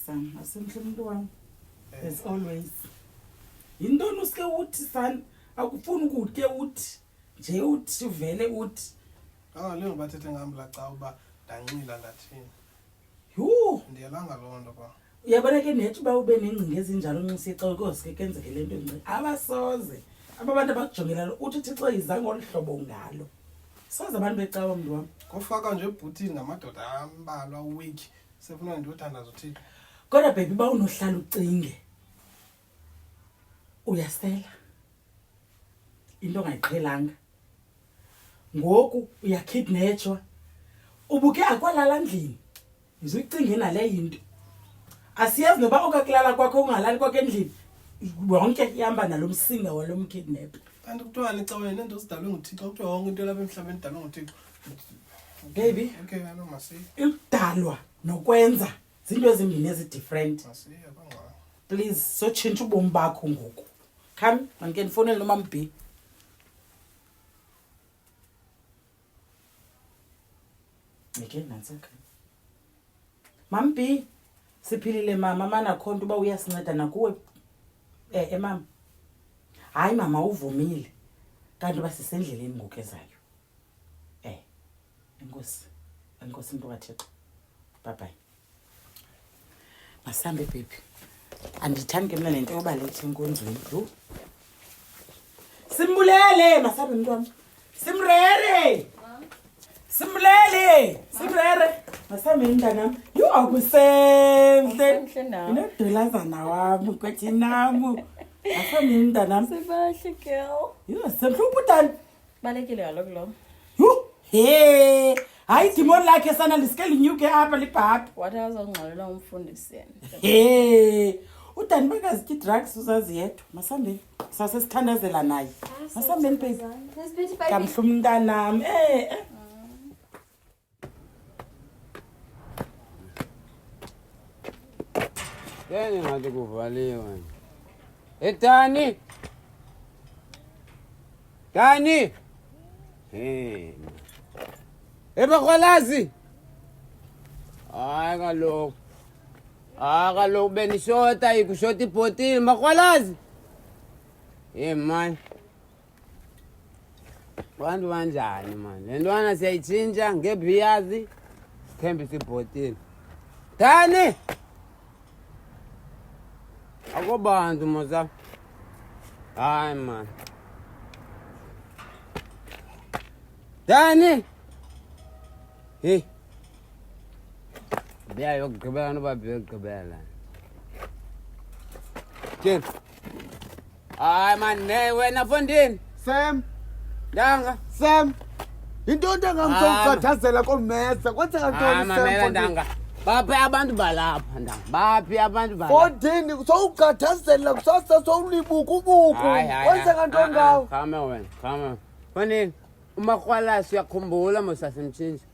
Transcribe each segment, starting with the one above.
Sam, asemhle umuntu wami. As always. Yintoni usike uthi san akufuni ukuthi ke uthi nje uthi uvele uthi. Leo bathethe ngami la cha uba ndancila ndathini. Yho, Ndiyalanga lonto kwa. uyabona ke nethi ba ube nengcinga ezinjalo nxisi ixoko sike kenzeke lento engci. Abasoze. Abantu abakujongela lo uthi Thixo izange olhlobo ngalo. Soze abantu becawa mntu wami. Kofaka nje ebhutini namadoda ambalwa week. Sefuna nje uthandaza uthini. Kodwa baby ba unohlala ucinge. Uyasela. Into ongayiqhelanga. Ngoku uyakidnetshwa. Ubuke akwalala endlini. Uzicinge nale into. Asiyazi noba okakulala kwakho ungalali kwakho endlini. Wonke ihamba nalomsinga walomkidnap. Kanti kuthiwa nicawe nento sidalwe nguThixo kuthiwa wonke into lapha emhlabeni idalwe nguThixo. Baby, okay I know masiya. Ukudalwa nokwenza zinto ezimbini ezidifferent. Masiya bangwa. Please so change ubomi bakho ngoku. Come, mandike ndifonele nomama B. Ngeke nantsaka. Mam B, siphilile mama mana khonto uba uyasinceda nakuwe. Mama. Hayi mama uvumile. Kanti basisendleleni ngokezayo. Enkosi. Enkosi umuntu kaThixo. Bye bye. Masambe baby. Andithandi ke mina lento yobalethe enkonzweni. Yho. Simbulele masambe mntwana. Simrere. Simlele. Simrere. Masambe mntanami. You akusenhle. Inodolazana wami kwathi namu. Masambe mntanami. Sibahle girl. Yo, semhlupho utani. Balekile kaloku lo. Yo. Hey, hayi demon lakhe sana liske linyuke apha libhabha. Wathi azongxolela umfundisi yena. Hey, utani bakazithi drugs uzazi yedwa. Masambeni. Sasesithandazela naye. Masambeni baby. Kamhla umntanami. Yena ngathi kuvaliwe. Etani. Dani. Hey. Ebakhwalazi. Hayi kaloku. Kaloku benishota ikushota ibhotile makhwalazi. Man. Bantu banjani man? Le ntwana siyayitshintsha ngebhiyazi sithembisa ibhotile. Dani. Akobantu moza. Hayi man. Dani. Hey. Biya yokugqibela noba biyogqibela. Ken. Hayi man, wena Fondini. Sam. Ndanga. Sam. Into ngamsokukhathazela komesa. Kwenzeka ntoni Sam? Mamela Ndanga. Baphi abantu balapha Ndanga. Baphi abantu balapha. Fondini sowukhathazela kusasa sowulibukubuku. Kwenzeka ntoni ngawo? Khame wena, khame. Fondini, umakhwalasi uyakhumbula mosasemtshintshi.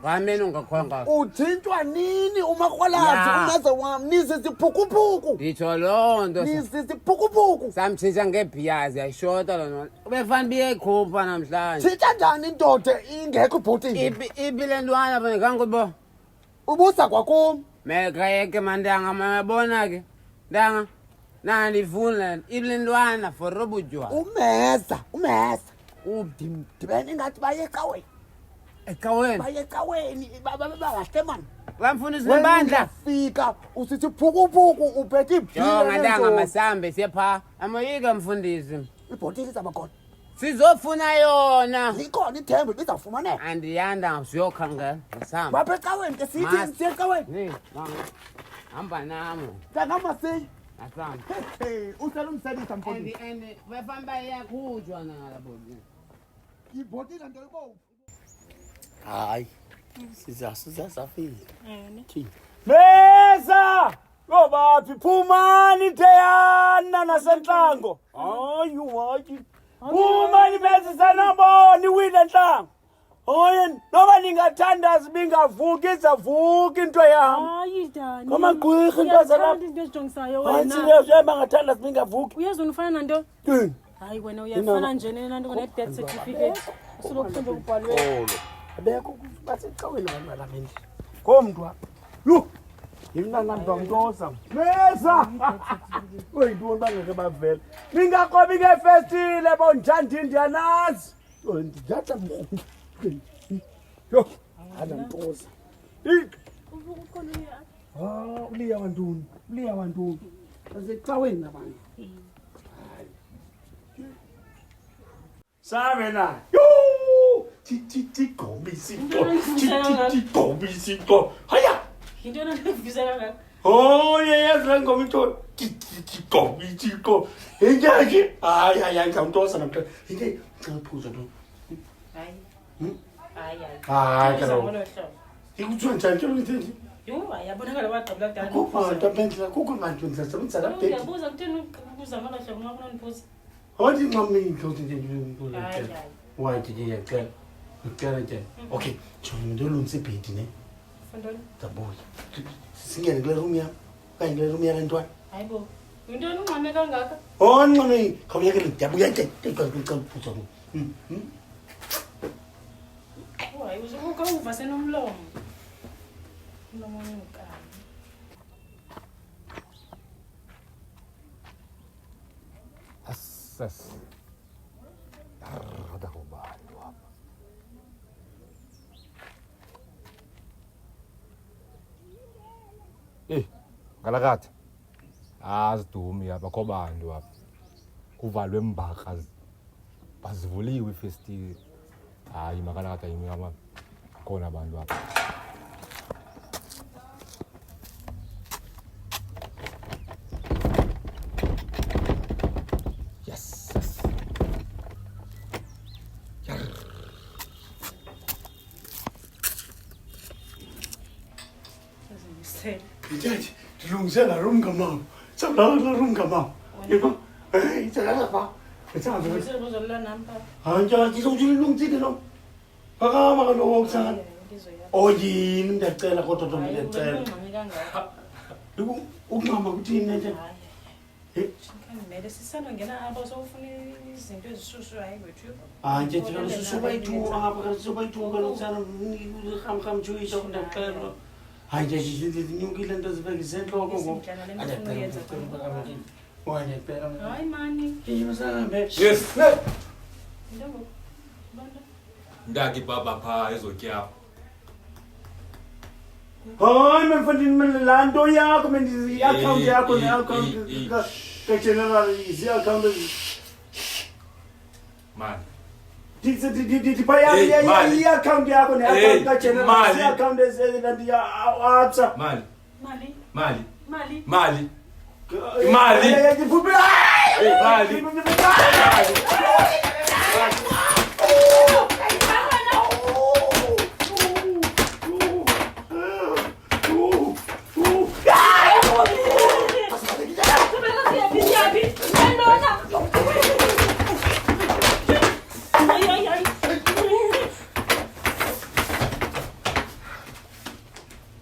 Ngameni ungakhonga. Uthintwa nini umakhwalazi umeza wami nisisiphukuphuku. Nditsho loo nto. Nisisiphukuphuku. Samtshintsha ngebhiyazi yayishota lona. Ubefana biyekhupha namhlanje. Thitha njani indoda ingekho ibhotini? Ipi le ntwana bona kangubo. Ubusa kwakum. Mekayeke mandanga mabona ke. Ndanga. Nandifuna ipi le ntwana for robujwa. Umeza. Udibene ngathi baye ecaweni. Ecaweni. Baye ecaweni babahle man. Bamfundisa nebandla. Fika usithi phukuphuku uphethe ibhila. Jonga Ndanga masambe siyepha. Amoyika mfundisi. Ibhotile zabakhona. Sizofuna yona. Likhona ithemba lizafumaneka. Andiyanda siyokhangela masambe. Bapha ecaweni ke sithi siye ecaweni. Hey, mama. Hamba nami. Ngamasiyi. Masambe. Hey, usala umsalisa mfondisi. And bafamba iyakhujwa ngalabo. Ibhotile nto ibo. Hayi. Sizasafika. Mesa! Ngobaphi phumani Theyana nasenhlango. Hayi wathi. Phumani bese sanabona iwile enhlango. Oye noba ningathandaza bingavuki izavuka into yami. Hayi Dani. Koma gqwirha into zalapha. Into ezijongisayo Hayi wena. sile bangathandaza bingavuki. Uyazonifana nanto? Yini? Hayi wena uyafana nje nenanto kone death certificate. Usulokuhamba kubhalwe. Abekho basecaweni abantu balamenzi. Komntu apha. Lo. yinqanqani ndomntosa mesa oyintoni bangeke bavela ningaqobi ngefestile bonjandi ndiyanazi ndijata yo anamntosa uliya wantoni asecaweni abantu sabe na Titobisito. Haya. Yintoni ndikuvisa kangaka? Oh, yes, la ngoma ito. Titobisito. Enjaje? Ay, ngamtosa namhla. Yike, ngiphuza lo. Hayi. Hayi. Hayi, Uzama kalo. ngolo hlobo. Ikuthiwa njani ke lo? Yho, ayabonakala wagqibela kudala. Akukho nto aphendla, akukho manje ngizasebenzisa la bhedi. Uyabuza kutheni ukubuza ngolo hlobo nxa ufuna undibuza? Hothi nqamini nto nje. Hayi. Why did you get? Okay, ndolungisa ibhedi ne. Fondoni. Dabuya. Singene kule room yami. Kanye kule room yale ntwana. Hayibo. Yintoni ungxame kangaka? Oh, nqamini, khawuyekele ndiyabuya nje. Ngicela ukuphuza ngo. Hayi, uzokuka uva senomlomo. Umlomo unkani. Assas. Ada ko ba? Ngalakade. Azidumi abakho bantu apha. Kuvalwe imbaka bazivuliwe ifestile. Hayi makalakade yimi ama khona abantu apha. Yes. Ngiyathi dilungise la room kamama. Sabla la room kamama. Yebo. Hey, tsala ba. Tsala ba. Uzolala nami pha. Anja ngizojulungile lo. Phakama kaloku sana. Ngizoya. Oyini ndiyacela kodwa ntombi ndiyacela. Ungxame kangaka. Ukunqama kuthini nje? Hayi. Ngimele sisanda ngena apha sowufuna izinto ezishushu hayi wethu. Hayi nje thina sisobayithuka ngapha sisobayithuka lo sana kham juisha ndiyacela. Hayi nje zinyukile into zibekise enhloko ngoku. Hayi mani. Yes. Ndobo. Banda. Ndaki baba pha ezotyapha. hayi mfundini la nto yakho i-account yakho ne-account ka-general zi-account Man. i-account yakho ne-account ka-general mali. zi-account ezilandiya-absa Mali. Mali. Mali. Mali. Mali. Mali.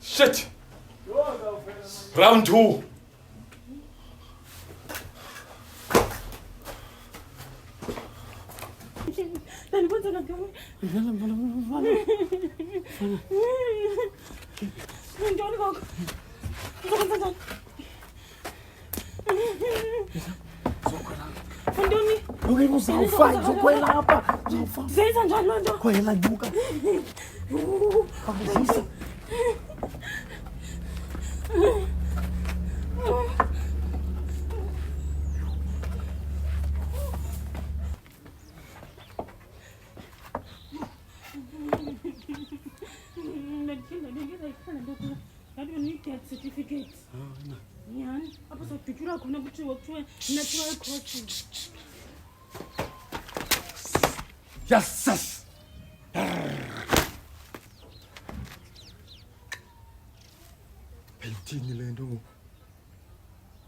Shit. Round 2. Ntoni koko? Uzokwenza njani? Ntoni? Lokhu uzawufa uzokhwela apha uzawufa Zenza njani loo nto? khwela nyuka khawulisa death certificate. Yani, apho sodutyulwa khona kuthiwa natural causes. Yes. Ayithini le nto ngoku?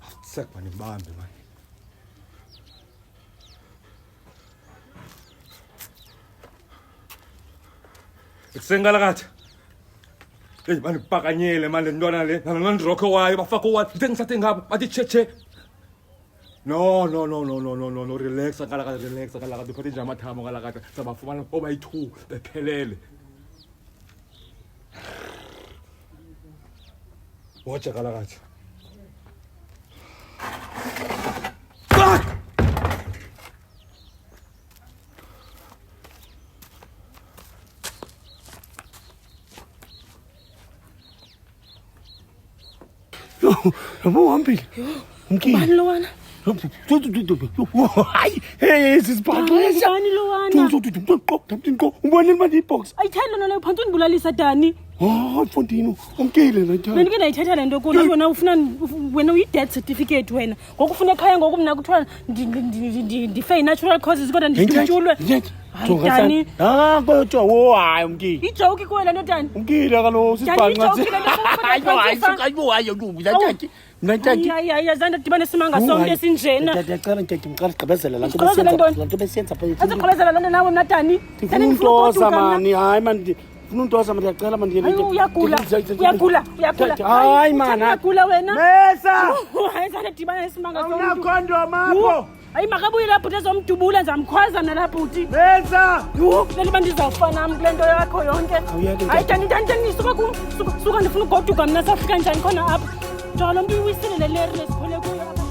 Awusekwa nibambe manje. Kusengalakatha. Hey manje pakanyele manje ntwana le nanondirokho wayo bafaka owayo ntengisathe ngapha bathi cheche. No, relax ngalakatha uphathe nje amathamo ngalakatha sabafumana obayi-2 bephelele. Watch kalakathi. Yabo hambile. Umkile. Bani lo wana? Hayi, hey sisibhaxo. Bani lo wana? Ubonile manje ibox. Ayithali lona leyo phansi unibulalisa Dani. Oh, Fontino, umkile la. Benike nayithatha lento kulo wena ufuna wena uyi-death certificate wena. Ngokufuna ekhaya ngoku mina kuthiwa ndife natural causes kodwa ndijutshulwe. Dani. Ah, kodwa wo hayi umkile. Ijoke kuwe lento Dani. Umkile kaloku sisibhaxo. Hayi zanda dibane simanga sonke esinjena. Ndiyacela ngicela gqibezela la nto besiyenza phela. Azigqibezela lento nawe mna Dani. Untosa mani, hayi mani. Untosa mani ndiyacela mani Hayi uyagula. Hayi man. Uyagula wena. Mesa. Hayi zanda dibane simanga sonke. Awunakondom apho. Hayi makabuye lapho ezomdubula ndizamkhwaza nalapho uthi. Mesa. Leli bandizawufa nami kule nto yakho yonke. Hayi Dani suka ndifuna ugoduka mna safika njani khona apha. Njalo mntu uyisilele leri lesiphole kuyo apha.